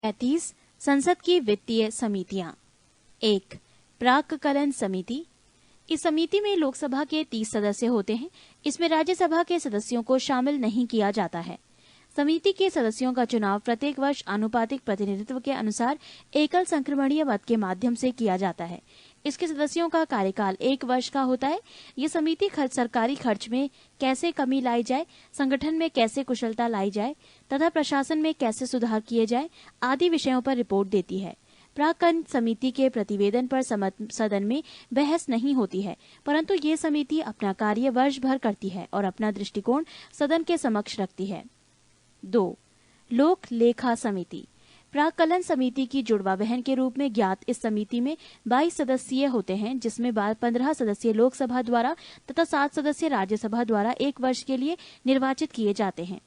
35 संसद की वित्तीय समितियां। 1 प्राक्कलन समिति। इस समिति में लोकसभा के 30 सदस्य होते हैं। इसमें राज्यसभा के सदस्यों को शामिल नहीं किया जाता है। समिति के सदस्यों का चुनाव प्रत्येक वर्ष आनुपातिक प्रतिनिधित्व के अनुसार एकल संक्रमणीय मत के माध्यम से किया जाता है। इसके सदस्यों का कार्यकाल 1 वर्ष का होता है। ये समिति सरकारी खर्च में कैसे कमी लाई जाए, संगठन में कैसे कुशलता लाई जाए तथा प्रशासन में कैसे सुधार किए जाए आदि विषयों पर रिपोर्ट देती है। प्राक्कलन समिति के प्रतिवेदन पर सदन में बहस नहीं होती है, परंतु ये समिति अपना कार्य वर्ष भर करती है और अपना दृष्टिकोण सदन के समक्ष रखती है। 2 लोक लेखा समिति। प्राक्कलन समिति की जुड़वा बहन के रूप में ज्ञात इस समिति में 22 सदस्य होते हैं, जिसमें 15 सदस्य लोकसभा द्वारा तथा 7 सदस्य राज्यसभा द्वारा 1 वर्ष के लिए निर्वाचित किए जाते हैं।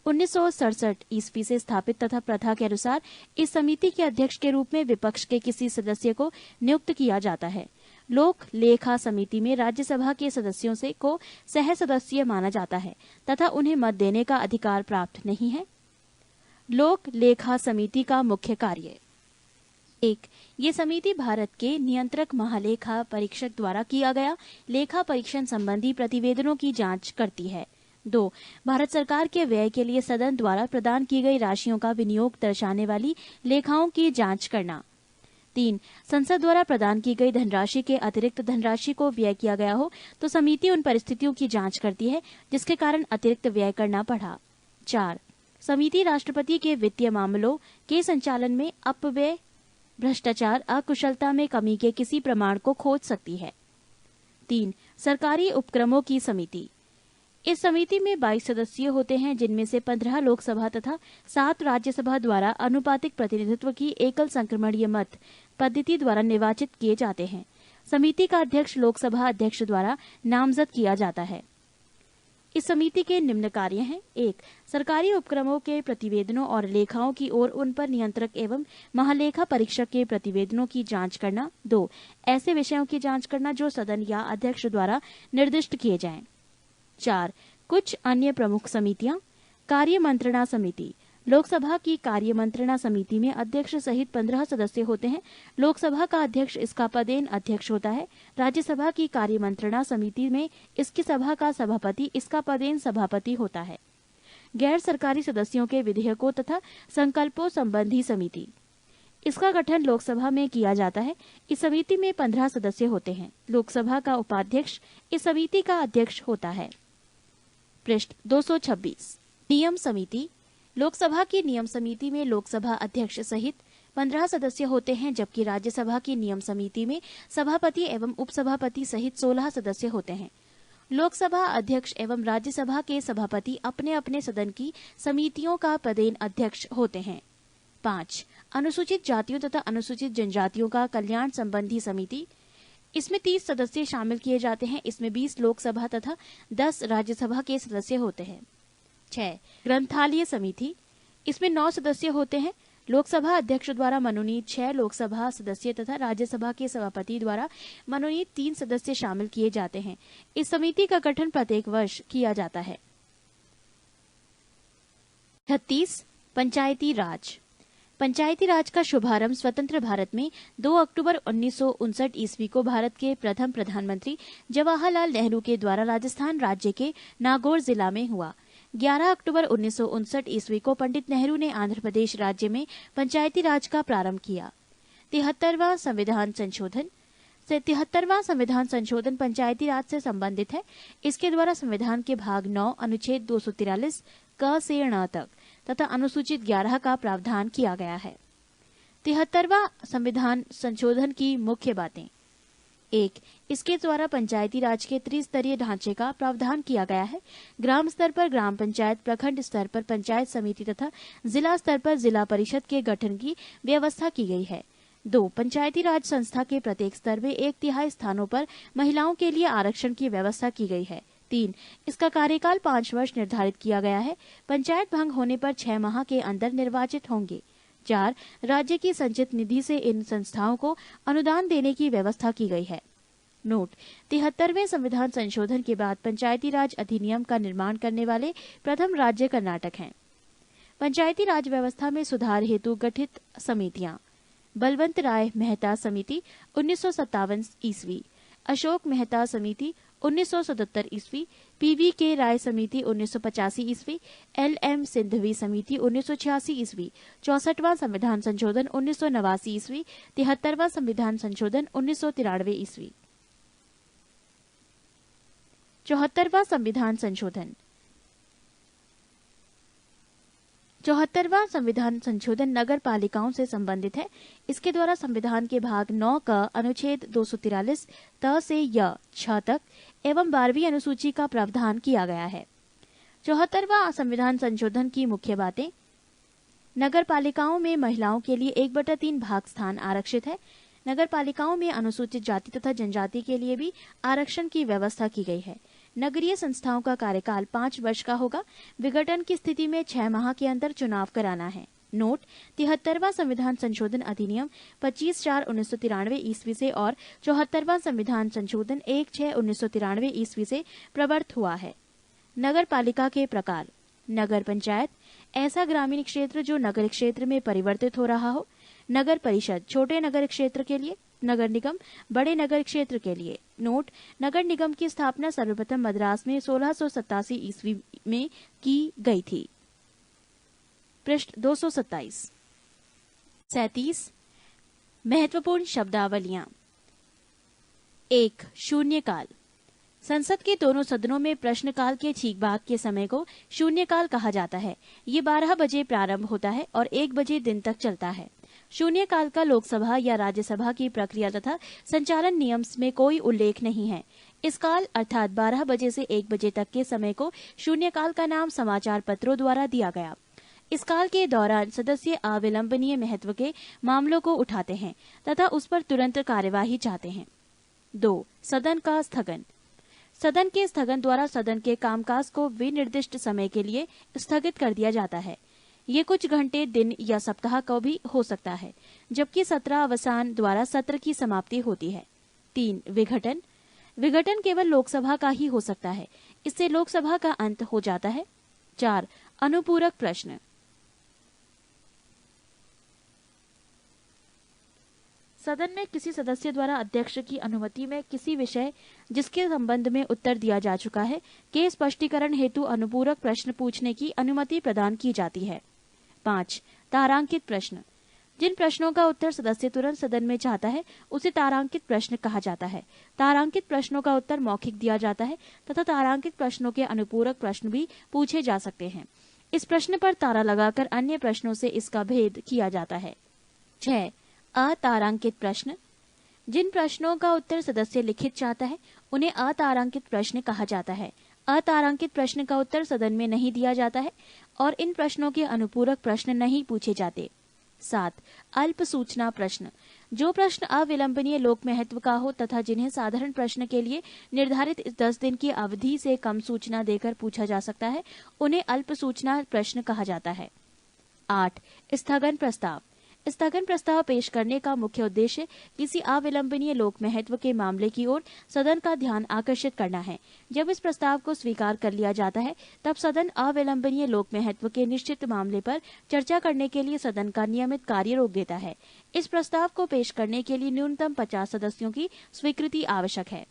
1967 ईस्वी से स्थापित तथा प्रथा के अनुसार इस समिति के अध्यक्ष के रूप में विपक्ष के किसी सदस्य को नियुक्त किया जाता है। लोक लेखा समिति में राज्यसभा के सदस्यों से को सह सदस्य माना जाता है तथा उन्हें मत देने का अधिकार प्राप्त नहीं है। लोक लेखा समिति का मुख्य कार्य। 1 ये समिति भारत के नियंत्रक महालेखा परीक्षक द्वारा किया गया लेखा परीक्षण संबंधी प्रतिवेदनों की जांच करती है। 2 भारत सरकार के व्यय के लिए सदन द्वारा प्रदान की गई राशियों का विनियोग दर्शाने वाली लेखाओं की जांच करना। 3 संसद द्वारा प्रदान की गई धनराशि के अतिरिक्त धनराशि को व्यय किया गया हो तो समिति उन परिस्थितियों की जांच करती है जिसके कारण अतिरिक्त व्यय करना पड़ा। 4 समिति राष्ट्रपति के वित्तीय मामलों के संचालन में अपव्यय, भ्रष्टाचार, अकुशलता में कमी के किसी प्रमाण को खोज सकती है। 3 सरकारी उपक्रमों की समिति। इस समिति में 22 सदस्य होते हैं, जिनमें से 15 लोकसभा तथा 7 राज्यसभा द्वारा अनुपातिक प्रतिनिधित्व की एकल संक्रमणीय मत पद्धति द्वारा निर्वाचित किए जाते हैं। समिति का अध्यक्ष लोकसभा अध्यक्ष द्वारा नामजद किया जाता है। इस समिति के निम्न कार्य हैं। 1 सरकारी उपक्रमों के प्रतिवेदनों और लेखाओं की ओर उन पर नियंत्रक एवं महालेखा परीक्षक के प्रतिवेदनों की जांच करना। 2 ऐसे विषयों की जांच करना जो सदन या अध्यक्ष द्वारा निर्दिष्ट किए जाएं। 4 कुछ अन्य प्रमुख समितियां। कार्य मंत्रणा समिति। लोकसभा की कार्य मंत्रणा समिति में अध्यक्ष सहित 15 सदस्य होते हैं। लोकसभा का अध्यक्ष इसका पदेन अध्यक्ष होता है। राज्यसभा की कार्य मंत्रणा समिति में इसकी सभा का सभापति इसका पदेन सभापति होता है। गैर सरकारी सदस्यों के विधेयकों तथा संकल्पों संबंधी समिति। इसका गठन लोकसभा में किया जाता है। इस समिति में 15 सदस्य होते हैं। लोकसभा का उपाध्यक्ष इस समिति का अध्यक्ष होता है। पृष्ठ 226। नियम समिति। लोकसभा की नियम समिति में लोकसभा अध्यक्ष सहित 15 सदस्य होते हैं, जबकि राज्यसभा की नियम समिति में सभापति एवं उपसभापति सहित 16 सदस्य होते हैं। लोकसभा अध्यक्ष एवं राज्यसभा के सभापति अपने अपने सदन की समितियों का पदेन अध्यक्ष होते हैं। 5 अनुसूचित जातियों तथा अनुसूचित जनजातियों का कल्याण संबंधी समिति। इसमें 30 सदस्य शामिल किए जाते हैं। इसमें 20 लोकसभा तथा 10 राज्यसभा के सदस्य होते हैं। 6 ग्रंथालय समिति। इसमें 9 सदस्य होते हैं। लोकसभा अध्यक्ष द्वारा मनोनीत 6 लोकसभा सदस्य तथा राज्यसभा के सभापति द्वारा मनोनीत 3 सदस्य शामिल किए जाते हैं। इस समिति का गठन प्रत्येक वर्ष किया जाता है। 36 पंचायती राज। पंचायती राज का शुभारंभ स्वतंत्र भारत में 2 अक्टूबर 1959 ईस्वी को भारत के प्रथम प्रधानमंत्री जवाहरलाल नेहरू के द्वारा राजस्थान राज्य के नागौर जिला में हुआ। 11 अक्टूबर 1959 ईस्वी को पंडित नेहरू ने आंध्र प्रदेश राज्य में पंचायती राज का प्रारंभ किया। 73वां संविधान संशोधन पंचायती राज से संबंधित है। इसके द्वारा संविधान के भाग 9 अनुच्छेद 243 क से ण तक तथा अनुसूचित 11 का प्रावधान किया गया है। 73वां संविधान संशोधन की मुख्य बातें। 1 इसके द्वारा पंचायती राज के त्रिस्तरीय ढांचे का प्रावधान किया गया है। ग्राम स्तर पर ग्राम पंचायत, प्रखंड स्तर पर पंचायत समिति तथा जिला स्तर पर जिला परिषद के गठन की व्यवस्था की गई है। 2 पंचायती राज संस्था के प्रत्येक स्तर में 1/3 स्थानों पर महिलाओं के लिए आरक्षण की व्यवस्था की गई है। 3 इसका कार्यकाल 5 वर्ष निर्धारित किया गया है। पंचायत भंग होने पर 6 माह के अंदर निर्वाचित होंगे। 4 राज्य की संचित निधि से इन संस्थाओं को अनुदान देने की व्यवस्था की गई है। नोट 73वें संविधान संशोधन के बाद पंचायती राज अधिनियम का निर्माण करने वाले प्रथम राज्य कर्नाटक है। पंचायती राज व्यवस्था में सुधार हेतु गठित समितियां: बलवंत राय मेहता समिति 1957 ईस्वी, अशोक मेहता समिति 1977 ईस्वी, पीवी के राय समिति 1985 ईस्वी, एलएम सिंधवी समिति 1986 ईस्वी, 64वां संविधान संशोधन 1989 ईस्वी, 73वां संविधान संशोधन 1993 ईस्वी। 74वां संविधान संशोधन 74वां संविधान संशोधन नगर पालिकाओं से संबंधित है। इसके द्वारा संविधान के भाग 9 का अनुच्छेद 243 त से य 6 तक एवं 12वीं अनुसूची का प्रावधान किया गया है। 74वां संविधान संशोधन की मुख्य बातें: नगर पालिकाओं में महिलाओं के लिए 1/3 भाग स्थान आरक्षित है। नगर पालिकाओं में अनुसूचित जाति तथा जनजाति के लिए भी आरक्षण की व्यवस्था की गई है। नगरीय संस्थाओं का कार्यकाल 5 वर्ष का होगा। विघटन की स्थिति में 6 माह के अंदर चुनाव कराना है। नोट: 73वां संविधान संशोधन अधिनियम 25/4/1993 ईस्वी से और 74वां संविधान संशोधन 1/6/1993 ईस्वी से प्रवर्त हुआ है। नगर पालिका के प्रकार: नगर पंचायत ऐसा ग्रामीण क्षेत्र जो नगर क्षेत्र में परिवर्तित हो रहा हो। नगर परिषद छोटे नगर क्षेत्र के लिए। नगर निगम बड़े नगर क्षेत्र के लिए। नोट: नगर निगम की स्थापना सर्वप्रथम मद्रास में 1687 ईस्वी में की गई थी। पृष्ठ 227। 37 महत्वपूर्ण शब्दावलियां। 1. शून्यकाल। संसद के दोनों सदनों में प्रश्नकाल के ठीक बाद के समय को शून्यकाल कहा जाता है। ये 12 बजे प्रारंभ होता है और 1 बजे दिन तक चलता है। शून्यकाल का लोकसभा या राज्यसभा की प्रक्रिया तथा संचालन नियम में कोई उल्लेख नहीं है। इस काल अर्थात 12 बजे से 1 बजे तक के समय को शून्यकाल का नाम समाचार पत्रों द्वारा दिया गया। इस काल के दौरान सदस्य अविलंबनीय महत्व के मामलों को उठाते हैं तथा उस पर तुरंत कार्यवाही चाहते हैं। 2. सदन का स्थगन। सदन के स्थगन द्वारा सदन के कामकाज को विनिर्दिष्ट समय के लिए स्थगित कर दिया जाता है। ये कुछ घंटे, दिन या सप्ताह को भी हो सकता है, जबकि सत्र अवसान द्वारा सत्र की समाप्ति होती है। 3. विघटन। विघटन केवल लोकसभा का ही हो सकता है। इससे लोकसभा का अंत हो जाता है। 4. अनुपूरक प्रश्न। सदन में किसी सदस्य द्वारा अध्यक्ष की अनुमति में किसी विषय जिसके संबंध में उत्तर दिया जा चुका है के स्पष्टीकरण हेतु अनुपूरक प्रश्न पूछने की अनुमति प्रदान की जाती है। 5. तारांकित प्रश्न। जिन प्रश्नों का उत्तर सदस्य तुरंत सदन में चाहता है उसे तारांकित प्रश्न कहा जाता है। तारांकित प्रश्नों का उत्तर मौखिक दिया जाता है तथा तारांकित प्रश्नों के अनुपूरक प्रश्न भी पूछे जा सकते हैं। इस प्रश्न पर तारा लगाकर अन्य प्रश्नों से इसका भेद किया जाता है। 6. अतारांकित प्रश्न। जिन प्रश्नों का उत्तर सदस्य लिखित चाहता है उन्हें अतारांकित प्रश्न कहा जाता है। अतारांकित प्रश्न का उत्तर सदन में नहीं दिया जाता है और इन प्रश्नों के अनुपूरक प्रश्न नहीं पूछे जाते। 7. अल्प सूचना प्रश्न। जो प्रश्न अविलंबनीय लोक महत्व का हो तथा जिन्हें साधारण प्रश्न के लिए निर्धारित 10 दिन की अवधि से कम सूचना देकर पूछा जा सकता है उन्हें अल्प सूचना प्रश्न कहा जाता है। 8. स्थगन प्रस्ताव। स्थगन प्रस्ताव पेश करने का मुख्य उद्देश्य किसी अविलंबनीय लोक महत्व के मामले की ओर सदन का ध्यान आकर्षित करना है। जब इस प्रस्ताव को स्वीकार कर लिया जाता है तब सदन अविलंबनीय लोक महत्व के निश्चित मामले पर चर्चा करने के लिए सदन का नियमित कार्य रोक देता है। इस प्रस्ताव को पेश करने के लिए न्यूनतम 50 सदस्यों की स्वीकृति आवश्यक है।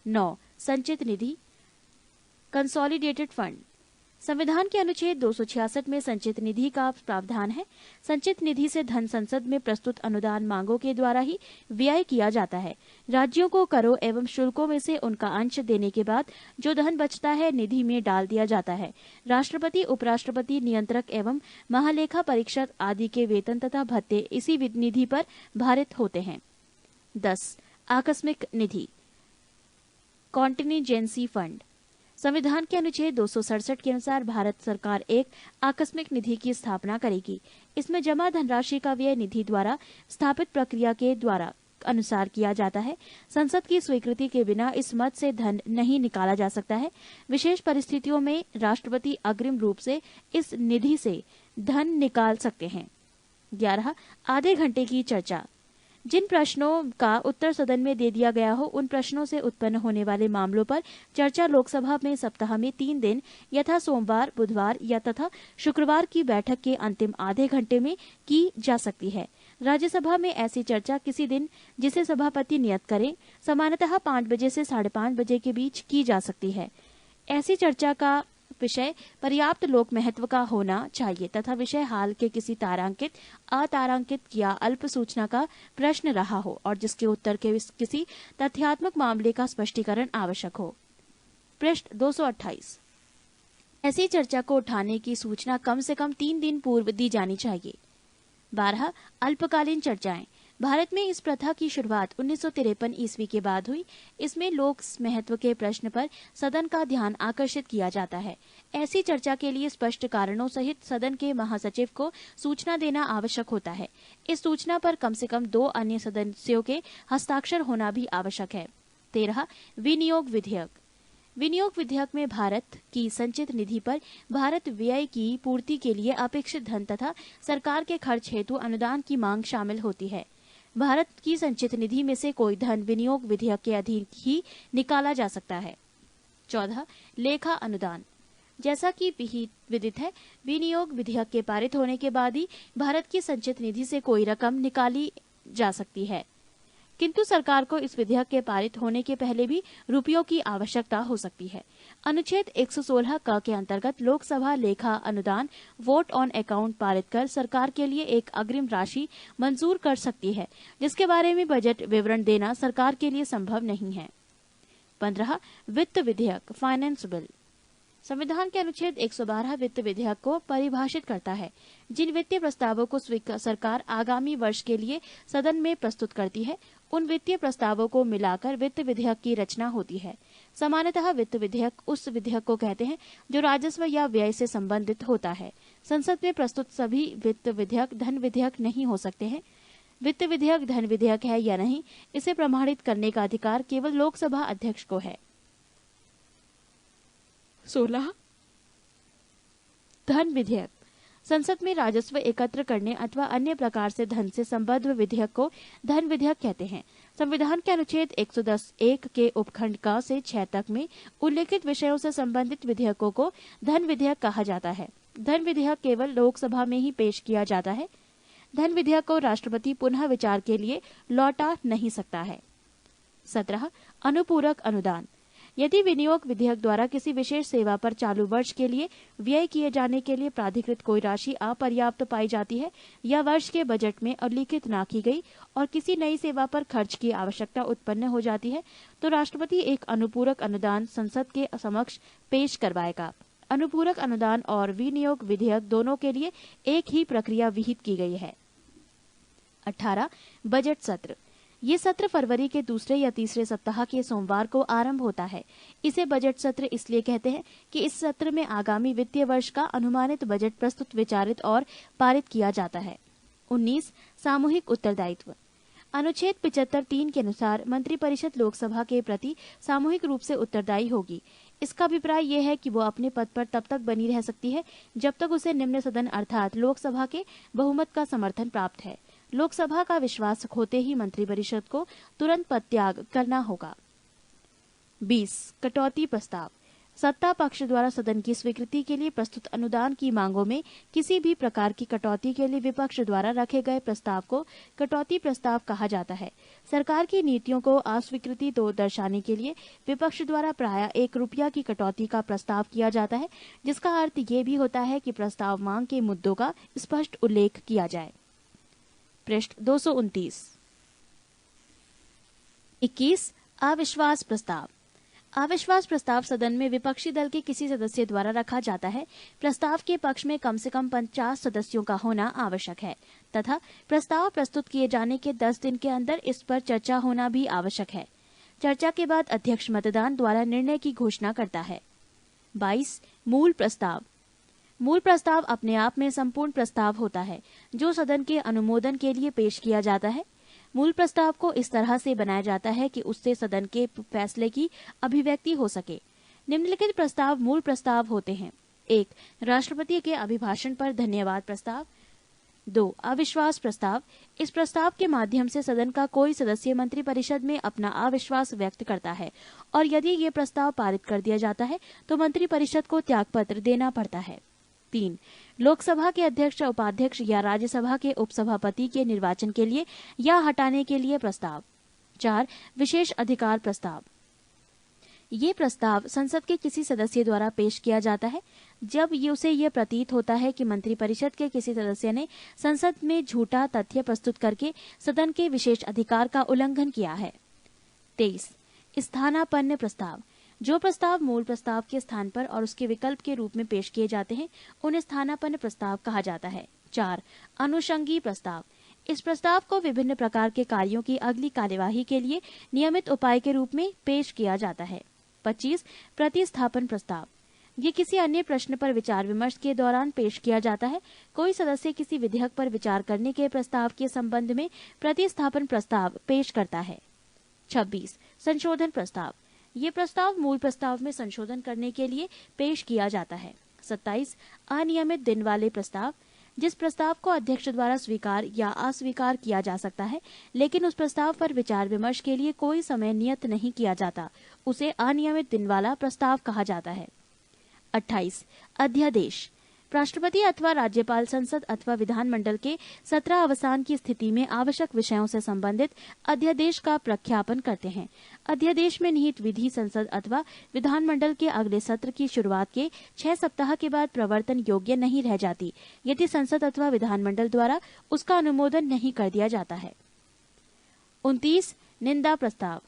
9. संचित निधि कंसोलिडेटेड फंड। संविधान के अनुच्छेद 266 में संचित निधि का प्रावधान है। संचित निधि से धन संसद में प्रस्तुत अनुदान मांगों के द्वारा ही व्यय किया जाता है। राज्यों को करों एवं शुल्कों में से उनका अंश देने के बाद जो धन बचता है निधि में डाल दिया जाता है। राष्ट्रपति, उपराष्ट्रपति, नियंत्रक एवं महालेखा परीक्षक आदि के वेतन तथा भत्ते इसी निधि पर भारित होते हैं। 10. आकस्मिक निधि कॉन्टिजेंसी फंड। संविधान के अनुच्छेद 267 के अनुसार भारत सरकार एक आकस्मिक निधि की स्थापना करेगी। इसमें जमा धनराशि का व्यय निधि द्वारा स्थापित प्रक्रिया के द्वारा अनुसार किया जाता है। संसद की स्वीकृति के बिना इस मद से धन नहीं निकाला जा सकता है। विशेष परिस्थितियों में राष्ट्रपति अग्रिम रूप से इस निधि से धन निकाल सकते हैं। 11. आधे घंटे की चर्चा। जिन प्रश्नों का उत्तर सदन में दे दिया गया हो उन प्रश्नों से उत्पन्न होने वाले मामलों पर चर्चा लोकसभा में सप्ताह में 3 दिन यथा सोमवार, बुधवार या तथा शुक्रवार की बैठक के अंतिम आधे घंटे में की जा सकती है। राज्यसभा में ऐसी चर्चा किसी दिन जिसे सभापति नियत करें, सामान्यतः 5 बजे से 5:30 बजे के बीच की जा सकती है। ऐसी चर्चा का विषय पर्याप्त लोक महत्व का होना चाहिए तथा विषय हाल के किसी तारांकित, अतारांकित या अल्प सूचना का प्रश्न रहा हो और जिसके उत्तर के किसी तथ्यात्मक मामले का स्पष्टीकरण आवश्यक हो। पृष्ठ 228। ऐसी चर्चा को उठाने की सूचना कम से कम 3 दिन पूर्व दी जानी चाहिए। 12. अल्पकालीन चर्चाएं। भारत में इस प्रथा की शुरुआत 1953 ईस्वी के बाद हुई। इसमें लोक महत्व के प्रश्न पर सदन का ध्यान आकर्षित किया जाता है। ऐसी चर्चा के लिए स्पष्ट कारणों सहित सदन के महासचिव को सूचना देना आवश्यक होता है। इस सूचना पर कम से कम 2 अन्य सदस्यों के हस्ताक्षर होना भी आवश्यक है। 13. विनियोग विधेयक। विनियोग विधेयक में भारत की संचित निधि पर भारत व्यय की पूर्ति के लिए अपेक्षित धन तथा सरकार के खर्च हेतु अनुदान की मांग शामिल होती है। भारत की संचित निधि में से कोई धन विनियोग विधेयक के अधीन ही निकाला जा सकता है। 14. लेखा अनुदान। जैसा कि विदित है, विनियोग विधेयक के पारित होने के बाद ही भारत की संचित निधि से कोई रकम निकाली जा सकती है, किंतु सरकार को इस विधेयक के पारित होने के पहले भी रुपयों की आवश्यकता हो सकती है। अनुच्छेद 116 क के अंतर्गत लोकसभा लेखा अनुदान वोट ऑन अकाउंट पारित कर सरकार के लिए एक अग्रिम राशि मंजूर कर सकती है, जिसके बारे में बजट विवरण देना सरकार के लिए संभव नहीं है। 15. वित्त विधेयक फाइनेंस बिल। संविधान के अनुच्छेद 112 वित्त विधेयक को परिभाषित करता है। जिन वित्तीय प्रस्तावों को सरकार आगामी वर्ष के लिए सदन में प्रस्तुत करती है, उन वित्तीय प्रस्तावों को मिलाकर वित्त विधेयक की रचना होती है। सामान्यतः वित्त विधेयक उस विधेयक को कहते हैं जो राजस्व या व्यय से संबंधित होता है। संसद में प्रस्तुत सभी वित्त विधेयक धन विधेयक नहीं हो सकते हैं। वित्त विधेयक धन विधेयक है या नहीं, इसे प्रमाणित करने का अधिकार केवल लोकसभा अध्यक्ष को है। 16. धन विधेयक। संसद में राजस्व एकत्र करने अथवा अन्य प्रकार से धन से संबद्ध विधेयक को धन विधेयक कहते हैं। संविधान के अनुच्छेद 110(1) के उपखंड क से 6 तक में उल्लेखित विषयों से संबंधित विधेयकों को धन विधेयक कहा जाता है। धन विधेयक केवल लोकसभा में ही पेश किया जाता है। धन विधेयक को राष्ट्रपति पुनः विचार के लिए लौटा नहीं सकता है। 17. अनुपूरक अनुदान। यदि विनियोग विधेयक द्वारा किसी विशेष सेवा पर चालू वर्ष के लिए व्यय किए जाने के लिए प्राधिकृत कोई राशि अपर्याप्त पाई जाती है या वर्ष के बजट में उल्लिखित न की गई और किसी नई सेवा पर खर्च की आवश्यकता उत्पन्न हो जाती है, तो राष्ट्रपति एक अनुपूरक अनुदान संसद के समक्ष पेश करवाएगा। अनुपूरक अनुदान और विनियोग विधेयक दोनों के लिए एक ही प्रक्रिया विहित की गई है। 18. बजट सत्र। ये सत्र फरवरी के दूसरे या तीसरे सप्ताह के सोमवार को आरंभ होता है। इसे बजट सत्र इसलिए कहते हैं कि इस सत्र में आगामी वित्तीय वर्ष का अनुमानित बजट प्रस्तुत, विचारित और पारित किया जाता है। 19. सामूहिक उत्तरदायित्व। अनुच्छेद 75(3) के अनुसार मंत्रिपरिषद लोकसभा के प्रति सामूहिक रूप से उत्तरदायी होगी। इसका अभिप्राय यह है कि वो अपने पद पर तब तक बनी रह सकती है जब तक उसे निम्न सदन अर्थात लोकसभा के बहुमत का समर्थन प्राप्त है। लोकसभा का विश्वास खोते ही मंत्रिपरिषद को तुरंत पद त्याग करना होगा। 20. कटौती प्रस्ताव। सत्ता पक्ष द्वारा सदन की स्वीकृति के लिए प्रस्तुत अनुदान की मांगों में किसी भी प्रकार की कटौती के लिए विपक्ष द्वारा रखे गए प्रस्ताव को कटौती प्रस्ताव कहा जाता है। सरकार की नीतियों को अस्वीकृति तो दर्शाने के लिए विपक्ष द्वारा प्रायः 1 रुपया की कटौती का प्रस्ताव किया जाता है, जिसका अर्थ ये भी होता है कि प्रस्ताव मांग के मुद्दों का स्पष्ट उल्लेख किया जाए। पृष्ठ 229। 21. अविश्वास प्रस्ताव। अविश्वास प्रस्ताव सदन में विपक्षी दल के किसी सदस्य द्वारा रखा जाता है। प्रस्ताव के पक्ष में कम से कम 50 सदस्यों का होना आवश्यक है तथा प्रस्ताव प्रस्तुत किए जाने के 10 दिन के अंदर इस पर चर्चा होना भी आवश्यक है। चर्चा के बाद अध्यक्ष मतदान द्वारा निर्णय की घोषणा करता है। 22. मूल प्रस्ताव। मूल प्रस्ताव अपने आप में संपूर्ण प्रस्ताव होता है जो सदन के अनुमोदन के लिए पेश किया जाता है। मूल प्रस्ताव को इस तरह से बनाया जाता है कि उससे सदन के फैसले की अभिव्यक्ति हो सके। निम्नलिखित प्रस्ताव मूल प्रस्ताव होते हैं। 1. राष्ट्रपति के अभिभाषण पर धन्यवाद प्रस्ताव। 2. अविश्वास प्रस्ताव। इस प्रस्ताव के माध्यम से सदन का कोई सदस्य मंत्रिपरिषद में अपना अविश्वास व्यक्त करता है और यदि ये प्रस्ताव पारित कर दिया जाता है तो मंत्रिपरिषद को त्यागपत्र देना पड़ता है। 3. लोकसभा के अध्यक्ष, उपाध्यक्ष या राज्यसभा के उपसभापति के निर्वाचन के लिए या हटाने के लिए प्रस्ताव। 4. विशेष अधिकार प्रस्ताव। ये प्रस्ताव संसद के किसी सदस्य द्वारा पेश किया जाता है जब उसे ये प्रतीत होता है कि मंत्रिपरिषद के किसी सदस्य ने संसद में झूठा तथ्य प्रस्तुत करके सदन के विशेष अधिकार का उल्लंघन किया है। 23. स्थानापन्न प्रस्ताव। जो प्रस्ताव मूल प्रस्ताव के स्थान पर और उसके विकल्प के रूप में पेश किए जाते हैं उन्हें स्थानापन्न प्रस्ताव कहा जाता है। 4. अनुषंगी प्रस्ताव। इस प्रस्ताव को विभिन्न प्रकार के कार्यों की अगली कार्यवाही के लिए नियमित उपाय के रूप में पेश किया जाता है। 25. प्रतिस्थापन प्रस्ताव। ये किसी अन्य प्रश्न पर विचार विमर्श के दौरान पेश किया जाता है। कोई सदस्य किसी विधेयक पर विचार करने के प्रस्ताव के संबंध में प्रतिस्थापन प्रस्ताव पेश करता है। 26. संशोधन प्रस्ताव। ये प्रस्ताव मूल प्रस्ताव में संशोधन करने के लिए पेश किया जाता है। 27. अनियमित दिन वाले प्रस्ताव। जिस प्रस्ताव को अध्यक्ष द्वारा स्वीकार या अस्वीकार किया जा सकता है लेकिन उस प्रस्ताव पर विचार विमर्श के लिए कोई समय नियत नहीं किया जाता, उसे अनियमित दिन वाला प्रस्ताव कहा जाता है। 28. अध्यादेश। राष्ट्रपति अथवा राज्यपाल संसद अथवा विधानमंडल के सत्र अवसान की स्थिति में आवश्यक विषयों से संबंधित अध्यादेश का प्रख्यापन करते हैं। अध्यादेश में निहित विधि संसद अथवा विधानमंडल के अगले सत्र की शुरुआत के 6 सप्ताह के बाद प्रवर्तन योग्य नहीं रह जाती यदि संसद अथवा विधानमंडल द्वारा उसका अनुमोदन नहीं कर दिया जाता है। 29. निंदा प्रस्ताव।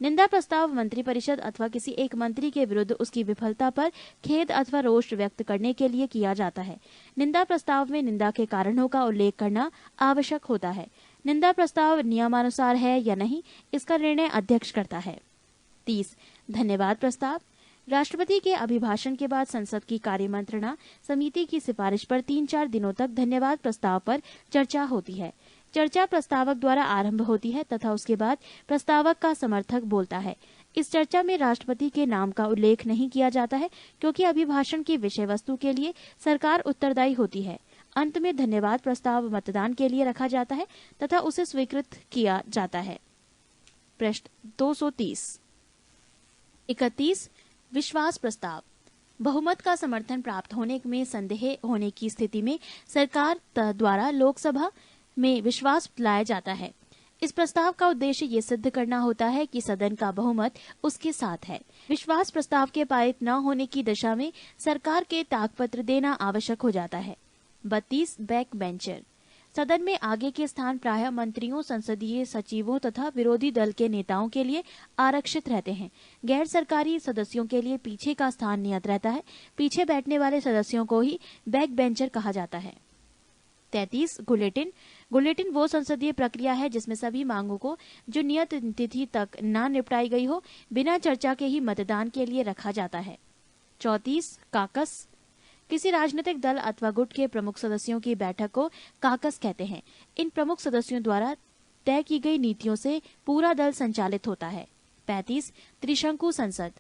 निंदा प्रस्ताव मंत्रिपरिषद अथवा किसी एक मंत्री के विरुद्ध उसकी विफलता पर खेद अथवा रोष व्यक्त करने के लिए किया जाता है। निंदा प्रस्ताव में निंदा के कारणों का उल्लेख करना आवश्यक होता है। निंदा प्रस्ताव नियमानुसार है या नहीं इसका निर्णय अध्यक्ष करता है। 30. धन्यवाद प्रस्ताव। राष्ट्रपति के अभिभाषण के बाद संसद की कार्यमंत्रणा समिति की सिफारिश पर 3-4 दिनों तक धन्यवाद प्रस्ताव पर चर्चा होती है। चर्चा प्रस्तावक द्वारा आरंभ होती है तथा उसके बाद प्रस्तावक का समर्थक बोलता है। इस चर्चा में राष्ट्रपति के नाम का उल्लेख नहीं किया जाता है क्योंकि अभिभाषण की विषय वस्तु के लिए सरकार उत्तरदायी होती है। अंत में धन्यवाद प्रस्ताव मतदान के लिए रखा जाता है तथा उसे स्वीकृत किया जाता है। प्रश्न 230। 31. विश्वास प्रस्ताव। बहुमत का समर्थन प्राप्त होने में संदेह होने की स्थिति में सरकार द्वारा लोकसभा में विश्वास लाया जाता है। इस प्रस्ताव का उद्देश्य ये सिद्ध करना होता है कि सदन का बहुमत उसके साथ है। विश्वास प्रस्ताव के पारित न होने की दशा में सरकार के त्यागपत्र देना आवश्यक हो जाता है। 32. Back bencher. सदन में आगे के स्थान प्रायः मंत्रियों, संसदीय सचिवों तथा विरोधी दल के नेताओं के लिए आरक्षित रहते हैं। गैर सरकारी सदस्यों के लिए पीछे का स्थान नियत रहता है। पीछे बैठने वाले सदस्यों को ही बैक बेंचर कहा जाता है। 33. बुलेटिन। बुलेटिन वो संसदीय प्रक्रिया है जिसमें सभी मांगों को जो नियत तिथि तक न निपटाई गई हो बिना चर्चा के ही मतदान के लिए रखा जाता है। 34. काकस। किसी राजनीतिक दल अथवा गुट के प्रमुख सदस्यों की बैठक को काकस कहते हैं। इन प्रमुख सदस्यों द्वारा तय की गई नीतियों से पूरा दल संचालित होता है। 35. त्रिशंकु संसद।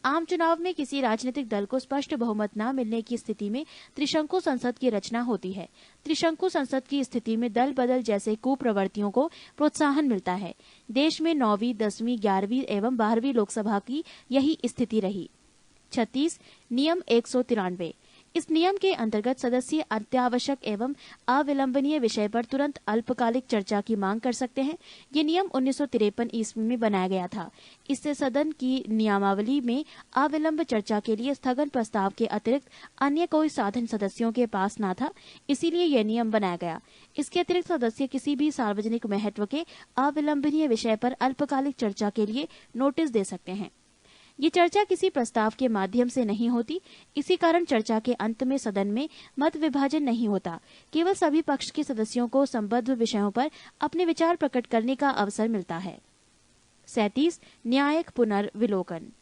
आम चुनाव में किसी राजनीतिक दल को स्पष्ट बहुमत न मिलने की स्थिति में त्रिशंकु संसद की रचना होती है। त्रिशंकु संसद की स्थिति में दल बदल जैसे कुप्रवृत्तियों को प्रोत्साहन मिलता है। देश में 9वीं, 10वीं, 11वीं एवं 12वीं लोकसभा की यही स्थिति रही। 36. नियम 193। इस नियम के अंतर्गत सदस्य अत्यावश्यक एवं अविलंबनीय विषय पर तुरंत अल्पकालिक चर्चा की मांग कर सकते हैं। ये नियम 1953 ईस्वी में बनाया गया था। इससे सदन की नियमावली में अविलंब चर्चा के लिए स्थगन प्रस्ताव के अतिरिक्त अन्य कोई साधन सदस्यों के पास न था, इसीलिए यह नियम बनाया गया। इसके अतिरिक्त सदस्य किसी भी सार्वजनिक महत्व के अविलंबनीय विषय पर अल्पकालिक चर्चा के लिए नोटिस दे सकते हैं। ये चर्चा किसी प्रस्ताव के माध्यम से नहीं होती। इसी कारण चर्चा के अंत में सदन में मत विभाजन नहीं होता। केवल सभी पक्ष के सदस्यों को संबद्ध विषयों पर अपने विचार प्रकट करने का अवसर मिलता है। 37. न्यायिक पुनर्विलोकन।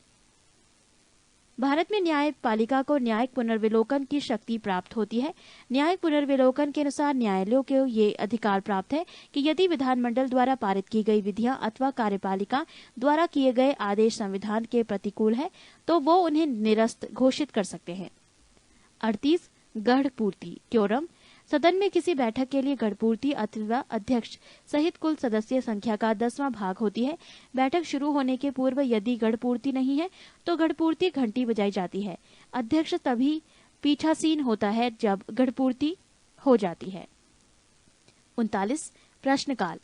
भारत में न्यायपालिका को न्यायिक पुनर्विलोकन की शक्ति प्राप्त होती है। न्यायिक पुनर्विलोकन के अनुसार न्यायालयों को ये अधिकार प्राप्त है कि यदि विधानमंडल द्वारा पारित की गई विधियां अथवा कार्यपालिका द्वारा किए गए आदेश संविधान के प्रतिकूल है तो वो उन्हें निरस्त घोषित कर सकते हैं। 38. गढ़ पूर्ति क्योरम। सदन में किसी बैठक के लिए गणपूर्ति अथवा अध्यक्ष सहित कुल सदस्य संख्या का 10वां भाग होती है। बैठक शुरू होने के पूर्व यदि गणपूर्ति नहीं है तो गणपूर्ति घंटी बजाई जाती है। अध्यक्ष तभी पीठासीन होता है जब गणपूर्ति हो जाती है। 39 प्रश्नकाल।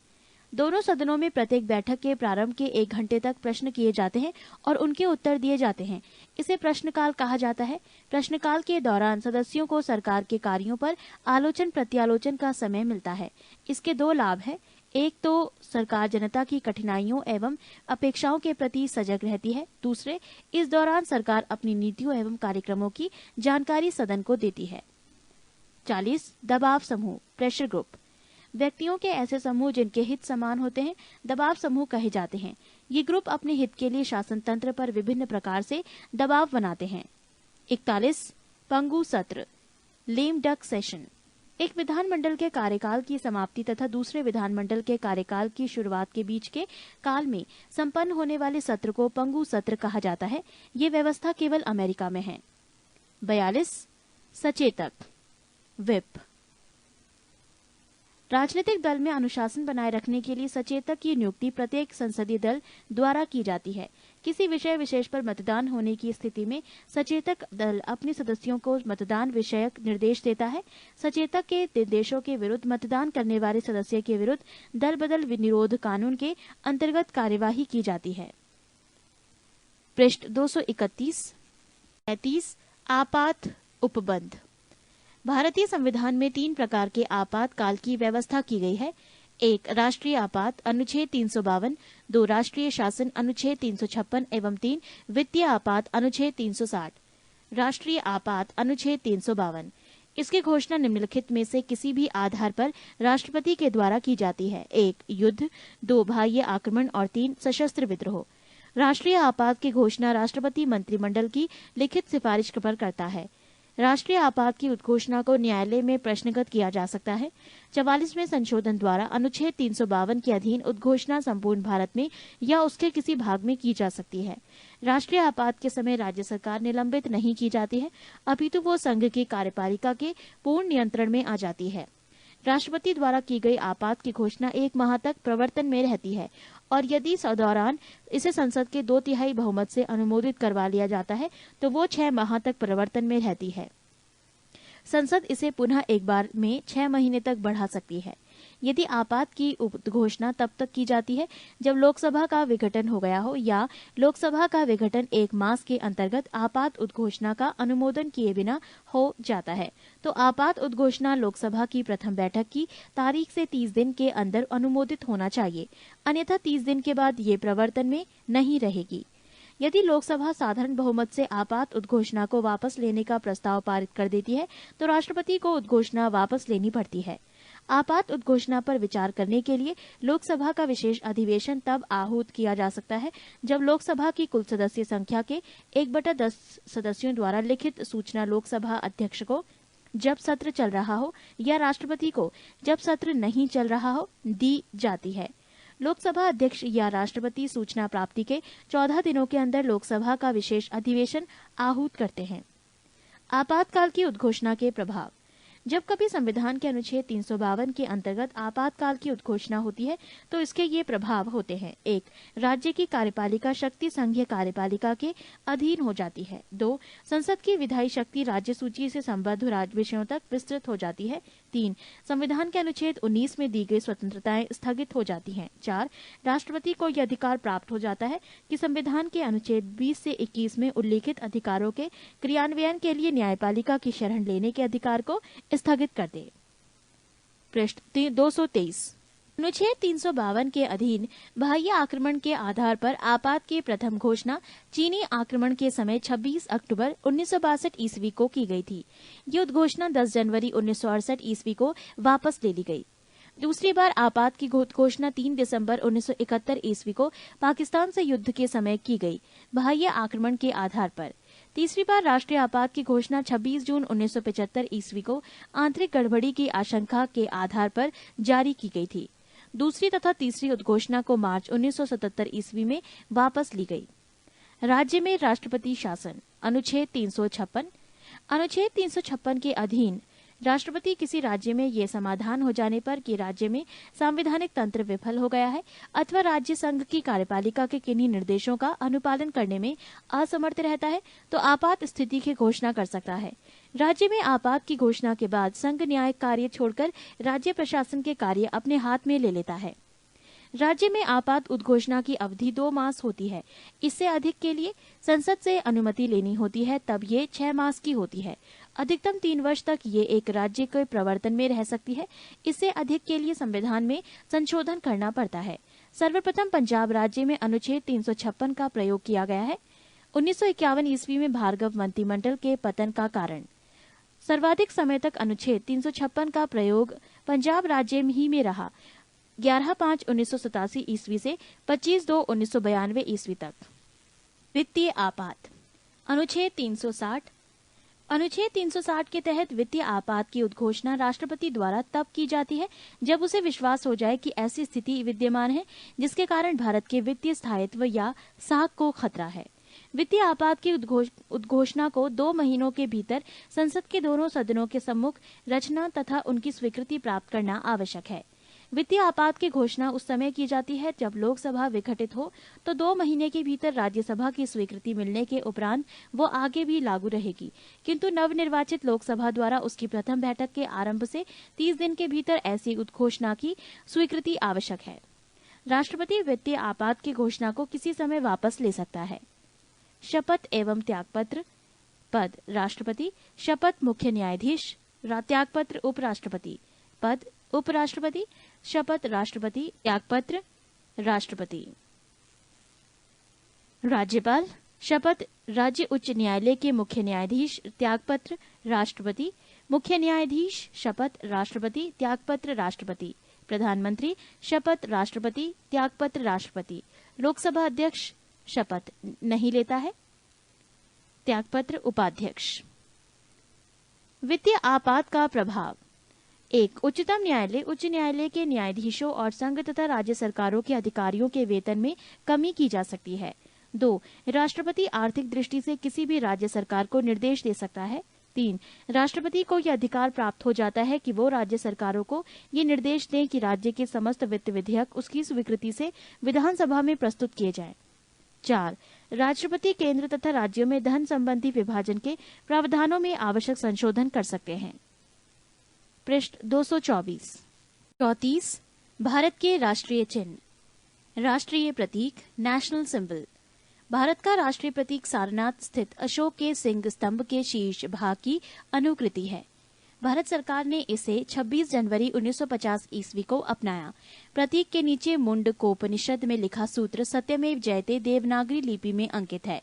दोनों सदनों में प्रत्येक बैठक के प्रारंभ के 1 घंटे तक प्रश्न किए जाते हैं और उनके उत्तर दिए जाते हैं। इसे प्रश्नकाल कहा जाता है। प्रश्नकाल के दौरान सदस्यों को सरकार के कार्यों पर आलोचन प्रत्यालोचन का समय मिलता है। इसके 2 लाभ हैं। एक तो सरकार जनता की कठिनाइयों एवं अपेक्षाओं के प्रति सजग रहती है। दूसरे, इस दौरान सरकार अपनी नीतियों एवं कार्यक्रमों की जानकारी सदन को देती है। 40 दबाव समूह प्रेशर ग्रुप। व्यक्तियों के ऐसे समूह जिनके हित समान होते हैं दबाव समूह कहे जाते हैं। ये ग्रुप अपने हित के लिए शासन तंत्र पर विभिन्न प्रकार से दबाव बनाते हैं। 41 पंगु सत्र लेम डक सेशन। एक विधानमंडल के कार्यकाल की समाप्ति तथा दूसरे विधानमंडल के कार्यकाल की शुरुआत के बीच के काल में संपन्न होने वाले सत्र को पंगु सत्र कहा जाता है। ये व्यवस्था केवल अमेरिका में है। 42 सचेतक विप। राजनीतिक दल में अनुशासन बनाए रखने के लिए सचेतक की नियुक्ति प्रत्येक संसदीय दल द्वारा की जाती है। किसी विषय विशेष पर मतदान होने की स्थिति में सचेतक दल अपने सदस्यों को मतदान विषयक निर्देश देता है। सचेतक के निर्देशों के विरुद्ध मतदान करने वाले सदस्य के विरुद्ध दल बदल निरोध कानून के अंतर्गत कार्यवाही की जाती है। पृष्ठ 231। 35 आपात उपबंध। भारतीय संविधान में 3 प्रकार के आपातकाल की व्यवस्था की गई है। 1 राष्ट्रीय आपात अनुच्छेद 352, 2 राष्ट्रीय शासन अनुच्छेद 356 एवं 3 वित्तीय आपात अनुच्छेद 360। राष्ट्रीय आपात अनुच्छेद 352। इसकी घोषणा निम्नलिखित में से किसी भी आधार पर राष्ट्रपति के द्वारा की जाती है। 1 युद्ध, 2 बाह्य आक्रमण और 3 सशस्त्र विद्रोह। राष्ट्रीय आपात की घोषणा राष्ट्रपति मंत्रिमंडल की लिखित सिफारिश पर करता है। राष्ट्रीय आपात की उद्घोषणा को न्यायालय में प्रश्नगत किया जा सकता है। 44वें संशोधन द्वारा अनुच्छेद 352 के अधीन उद्घोषणा संपूर्ण भारत में या उसके किसी भाग में की जा सकती है। राष्ट्रीय आपात के समय राज्य सरकार निलंबित नहीं की जाती है, अपितु वो संघ की कार्यपालिका के पूर्ण नियंत्रण में आ जाती है। राष्ट्रपति द्वारा की गई आपात की घोषणा 1 माह तक प्रवर्तन में रहती है और यदि इस दौरान इसे संसद के 2/3 बहुमत से अनुमोदित करवा लिया जाता है तो वो 6 माह तक प्रवर्तन में रहती है। संसद इसे पुनः एक बार में 6 महीने तक बढ़ा सकती है। यदि आपात की उद्घोषणा तब तक की जाती है जब लोकसभा का विघटन हो गया हो या लोकसभा का विघटन 1 मास के अंतर्गत आपात उद्घोषणा का अनुमोदन किए बिना हो जाता है, तो आपात उद्घोषणा लोकसभा की प्रथम बैठक की तारीख से 30 दिन के अंदर अनुमोदित होना चाहिए, अन्यथा 30 दिन के बाद ये प्रवर्तन में नहीं रहेगी। यदि लोकसभा साधारण बहुमत से आपात उद्घोषणा को वापस लेने का प्रस्ताव पारित कर देती है तो राष्ट्रपति को उद्घोषणा वापस लेनी पड़ती है। आपात उद्घोषणा पर विचार करने के लिए लोकसभा का विशेष अधिवेशन तब आहूत किया जा सकता है जब लोकसभा की कुल सदस्य संख्या के 1/10 सदस्यों द्वारा लिखित सूचना लोकसभा अध्यक्ष को जब सत्र चल रहा हो या राष्ट्रपति को जब सत्र नहीं चल रहा हो दी जाती है। लोकसभा अध्यक्ष या राष्ट्रपति सूचना प्राप्ति के 14 दिनों के अंदर लोकसभा का विशेष अधिवेशन आहूत करते हैं। आपातकाल की उद्घोषणा के प्रभाव। जब कभी संविधान के अनुच्छेद 352 के अंतर्गत आपातकाल की उद्घोषणा होती है तो इसके ये प्रभाव होते हैं। 1 राज्य की कार्यपालिका शक्ति संघीय कार्यपालिका के अधीन हो जाती है। 2 संसद की विधायी शक्ति राज्य सूची से संबद्ध राज्य विषयों तक विस्तृत हो जाती है। 3 संविधान के अनुच्छेद 19 में दी गई स्वतंत्रताएं स्थगित हो जाती हैं। 4 राष्ट्रपति को यह अधिकार प्राप्त हो जाता है कि संविधान के अनुच्छेद 20 से 21 में उल्लिखित अधिकारों के क्रियान्वयन के लिए न्यायपालिका की शरण लेने के अधिकार को स्थगित कर दे। पृष्ठ 223। अनुच्छेद 352 के अधीन बाह्य आक्रमण के आधार पर आपात की प्रथम घोषणा चीनी आक्रमण के समय 26 अक्टूबर 1962 ईस्वी को की गई थी। ये उद्घोषणा 10 जनवरी 1968 ईस्वी को वापस ले ली गई। दूसरी बार आपात की घोषणा 3 दिसंबर 1971 ईस्वी को पाकिस्तान से युद्ध के समय की गई बाह्य आक्रमण के आधार पर। तीसरी बार राष्ट्रीय आपात की घोषणा 26 जून 1975 ईस्वी को आंतरिक गड़बड़ी की आशंका के आधार पर जारी की गई थी। दूसरी तथा तीसरी उद्घोषणा को मार्च 1977 ईस्वी में वापस ली गई। राज्य में राष्ट्रपति शासन। अनुच्छेद 356 के अधीन राष्ट्रपति किसी राज्य में ये समाधान हो जाने पर कि राज्य में संवैधानिक तंत्र विफल हो गया है अथवा राज्य संघ की कार्यपालिका के किन्हीं निर्देशों का अनुपालन करने में असमर्थ रहता है तो आपात स्थिति की घोषणा कर सकता है। राज्य में आपात की घोषणा के बाद संघ न्यायिक कार्य छोड़कर राज्य प्रशासन के कार्य अपने हाथ में ले लेता है। राज्य में आपात उद्घोषणा की अवधि 2 मास होती है। इससे अधिक के लिए संसद से अनुमति लेनी होती है, तब ये 6 मास की होती है। अधिकतम 3 वर्ष तक ये एक राज्य के प्रवर्तन में रह सकती है। इससे अधिक के लिए संविधान में संशोधन करना पड़ता है। सर्वप्रथम पंजाब राज्य में अनुच्छेद 356 का प्रयोग किया गया है। 1951 ईस्वी में भार्गव मंत्रिमंडल के पतन का कारण। सर्वाधिक समय तक अनुच्छेद 356 का प्रयोग पंजाब राज्य ही में रहा, 11/5/1987 ईस्वी से 25/2/1992 ईस्वी तक। वित्तीय आपात। अनुच्छेद 360 के तहत वित्तीय आपात की उद्घोषणा राष्ट्रपति द्वारा तब की जाती है जब उसे विश्वास हो जाए कि ऐसी स्थिति विद्यमान है जिसके कारण भारत के वित्तीय स्थायित्व या साख को खतरा है। वित्तीय आपात की उद्घोषणा को 2 महीनों के भीतर संसद के दोनों सदनों के सम्मुख रचना तथा उनकी स्वीकृति प्राप्त करना आवश्यक है। वित्तीय आपात की घोषणा उस समय की जाती है जब लोकसभा विघटित हो तो 2 महीने के भीतर राज्यसभा की स्वीकृति मिलने के उपरांत वो आगे भी लागू रहेगी, किंतु नवनिर्वाचित लोकसभा द्वारा उसकी प्रथम बैठक के आरंभ से 30 दिन के भीतर ऐसी उद्घोषणा की स्वीकृति आवश्यक है। राष्ट्रपति वित्तीय आपात की घोषणा को किसी समय वापस ले सकता है। शपथ एवं त्यागपत्र। पद राष्ट्रपति, शपथ मुख्य न्यायाधीश, त्यागपत्र उपराष्ट्रपति। पद उपराष्ट्रपति, शपथ राष्ट्रपति, त्यागपत्र राष्ट्रपति। राज्यपाल, शपथ राज्य उच्च न्यायालय के मुख्य न्यायाधीश, त्यागपत्र राष्ट्रपति, मुख्य न्यायाधीश, शपथ राष्ट्रपति, त्यागपत्र राष्ट्रपति। प्रधानमंत्री, शपथ राष्ट्रपति, त्यागपत्र राष्ट्रपति। लोकसभा अध्यक्ष शपथ नहीं लेता है, त्यागपत्र उपाध्यक्ष। वित्तीय आपात का प्रभाव। 1. उच्चतम न्यायालय उच्च न्यायालय के न्यायाधीशों और संघ तथा राज्य सरकारों के अधिकारियों के वेतन में कमी की जा सकती है। 2. राष्ट्रपति आर्थिक दृष्टि से किसी भी राज्य सरकार को निर्देश दे सकता है। 3. राष्ट्रपति को यह अधिकार प्राप्त हो जाता है कि वो राज्य सरकारों को ये निर्देश दें कि राज्य के समस्त वित्त विधेयक उसकी स्वीकृति से विधानसभा में प्रस्तुत किए जाएं। 4. राष्ट्रपति केंद्र तथा राज्यों में धन संबंधी विभाजन के प्रावधानों में आवश्यक संशोधन कर सकते हैं। पृष्ठ 224। 34. भारत के राष्ट्रीय चिन्ह। राष्ट्रीय प्रतीक, नेशनल सिंबल। भारत का राष्ट्रीय प्रतीक सारनाथ स्थित अशोक के सिंह स्तंभ के शीर्ष भाग की अनुकृति है। भारत सरकार ने इसे 26 जनवरी 1950 ईस्वी को अपनाया। प्रतीक के नीचे मुंडकोपनिषद में लिखा सूत्र सत्यमेव जयते देवनागरी लिपि में अंकित है।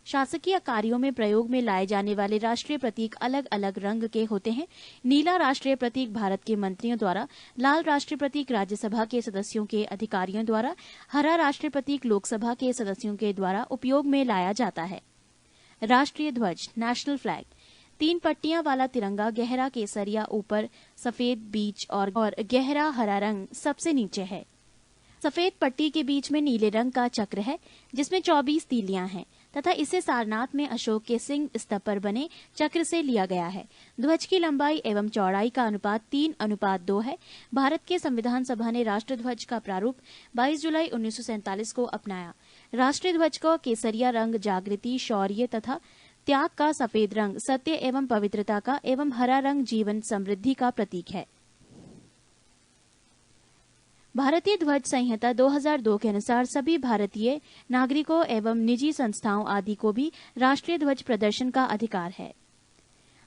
शासकीय कार्यों में प्रयोग में लाए जाने वाले राष्ट्रीय प्रतीक अलग अलग रंग के होते हैं। नीला राष्ट्रीय प्रतीक भारत के मंत्रियों द्वारा, लाल राष्ट्रीय प्रतीक राज्यसभा के सदस्यों के अधिकारियों द्वारा, हरा राष्ट्रीय प्रतीक लोकसभा के सदस्यों के द्वारा उपयोग में लाया जाता है। राष्ट्रीय ध्वज, नेशनल फ्लैग। 3 पट्टियां वाला तिरंगा, गहरा केसरिया ऊपर, सफेद बीच और गहरा हरा रंग सबसे नीचे है। सफेद पट्टी के बीच में नीले रंग का चक्र है जिसमें 24 तीलियां हैं तथा इसे सारनाथ में अशोक के सिंह स्तंभ पर बने चक्र से लिया गया है। ध्वज की लंबाई एवं चौड़ाई का अनुपात 3:2 है। भारत के संविधान सभा ने राष्ट्र ध्वज का प्रारूप 22 जुलाई 1947 को अपनाया। राष्ट्रीय ध्वज का केसरिया रंग जागृति, शौर्य तथा त्याग का, सफेद रंग सत्य एवं पवित्रता का एवं हरा रंग जीवन समृद्धि का प्रतीक है। भारतीय ध्वज संहिता 2002 के अनुसार सभी भारतीय नागरिकों एवं निजी संस्थाओं आदि को भी राष्ट्रीय ध्वज प्रदर्शन का अधिकार है।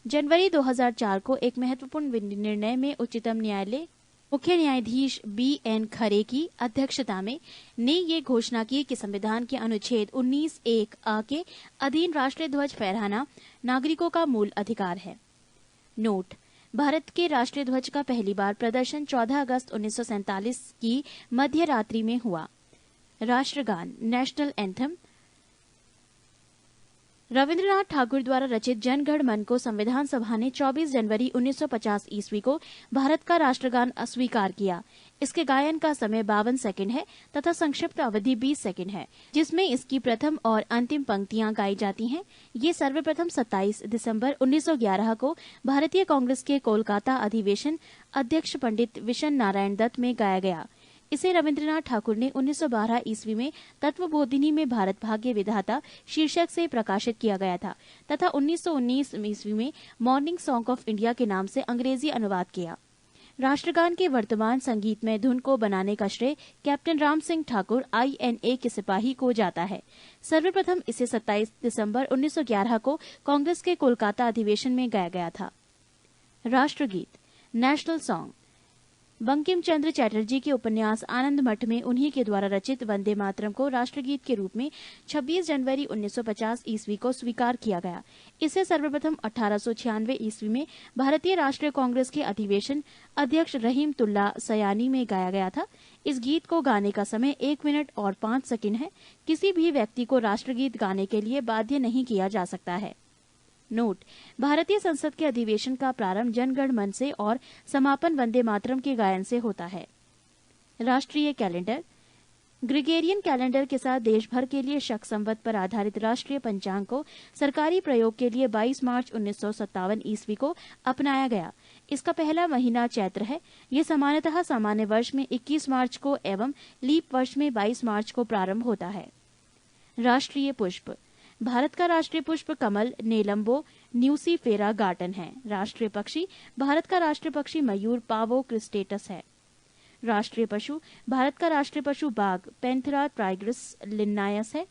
जनवरी 2004 को एक महत्वपूर्ण निर्णय में उच्चतम न्यायालय मुख्य न्यायाधीश BN खरे की अध्यक्षता में ने ये घोषणा की कि संविधान के अनुच्छेद 19(1)(a) के अधीन राष्ट्रीय ध्वज फहराना नागरिकों का मूल अधिकार है। नोट: भारत के राष्ट्रीय ध्वज का पहली बार प्रदर्शन 14 अगस्त 1947 की मध्य रात्रि में हुआ। राष्ट्रगान, नेशनल एंथम। रविंद्रनाथ ठाकुर द्वारा रचित जन गण मन को संविधान सभा ने 24 जनवरी 1950 ईस्वी को भारत का राष्ट्रगान अस्वीकार किया। इसके गायन का समय 52 सेकंड है तथा संक्षिप्त अवधि 20 सेकंड है, जिसमें इसकी प्रथम और अंतिम पंक्तियां गाई जाती हैं। ये सर्वप्रथम 27 दिसंबर 1911 को भारतीय कांग्रेस के कोलकाता अधिवेशन अध्यक्ष पंडित विशन नारायण दत्त में गाया गया। इसे रविंद्रनाथ ठाकुर ने 1912 ईस्वी में तत्वबोधिनी में भारत भाग्य विधाता शीर्षक से प्रकाशित किया गया था तथा 1919 ईस्वी में मॉर्निंग सॉन्ग ऑफ इंडिया के नाम से अंग्रेजी अनुवाद किया। राष्ट्रगान के वर्तमान संगीतमय धुन को बनाने का श्रेय कैप्टन राम सिंह ठाकुर INA के सिपाही को जाता है। सर्वप्रथम इसे 27 दिसंबर 1911 को कांग्रेस के कोलकाता अधिवेशन में गाया गया था। राष्ट्रगीत नेशनल सॉन्ग बंकिम चंद्र चटर्जी के उपन्यास आनंद मठ में उन्हीं के द्वारा रचित वंदे मातरम को राष्ट्रगीत के रूप में 26 जनवरी 1950 ईस्वी को स्वीकार किया गया। इसे सर्वप्रथम 1896 ईस्वी में भारतीय राष्ट्रीय कांग्रेस के अधिवेशन अध्यक्ष रहीमतुल्ला सयानी में गाया गया था। इस गीत को गाने का समय 1 मिनट और 5 सेकंड है। किसी भी व्यक्ति को राष्ट्रगीत गाने के लिए बाध्य नहीं किया जा सकता है। नोट: भारतीय संसद के अधिवेशन का प्रारंभ जन गण मन से और समापन वंदे मातरम के गायन से होता है। राष्ट्रीय कैलेंडर ग्रिगोरियन कैलेंडर के साथ देश भर के लिए शक संवत पर आधारित राष्ट्रीय पंचांग को सरकारी प्रयोग के लिए 22 मार्च 1957 ईस्वी को अपनाया गया। इसका पहला महीना चैत्र है। ये सामान्यतः सामान्य वर्ष में 21 मार्च को एवं लीप वर्ष में 22 मार्च को प्रारंभ होता है। राष्ट्रीय पुष्प भारत का राष्ट्रीय पुष्प कमल, नेलम्बो, न्यूसीफेरा गार्टन है। राष्ट्रीय पक्षी भारत का राष्ट्रीय पक्षी मयूर, पावो क्रिस्टेटस है। राष्ट्रीय पशु भारत का राष्ट्रीय पशु बाघ, पैंथेरा टाइग्रिस लिन्नायस है।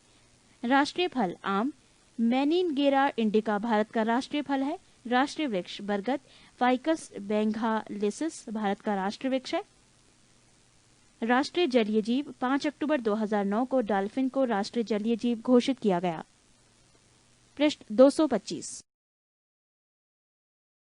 राष्ट्रीय फल आम, मैनिनगेरा इंडिका भारत का राष्ट्रीय फल है। राष्ट्रीय वृक्ष बरगद, फाइकस बेंगालिसिस भारत का राष्ट्रीय वृक्ष है। राष्ट्रीय जलीय जीव 5 अक्टूबर 2009 को डॉल्फिन को राष्ट्रीय जलीय जीव घोषित किया गया। पृष्ठ 225।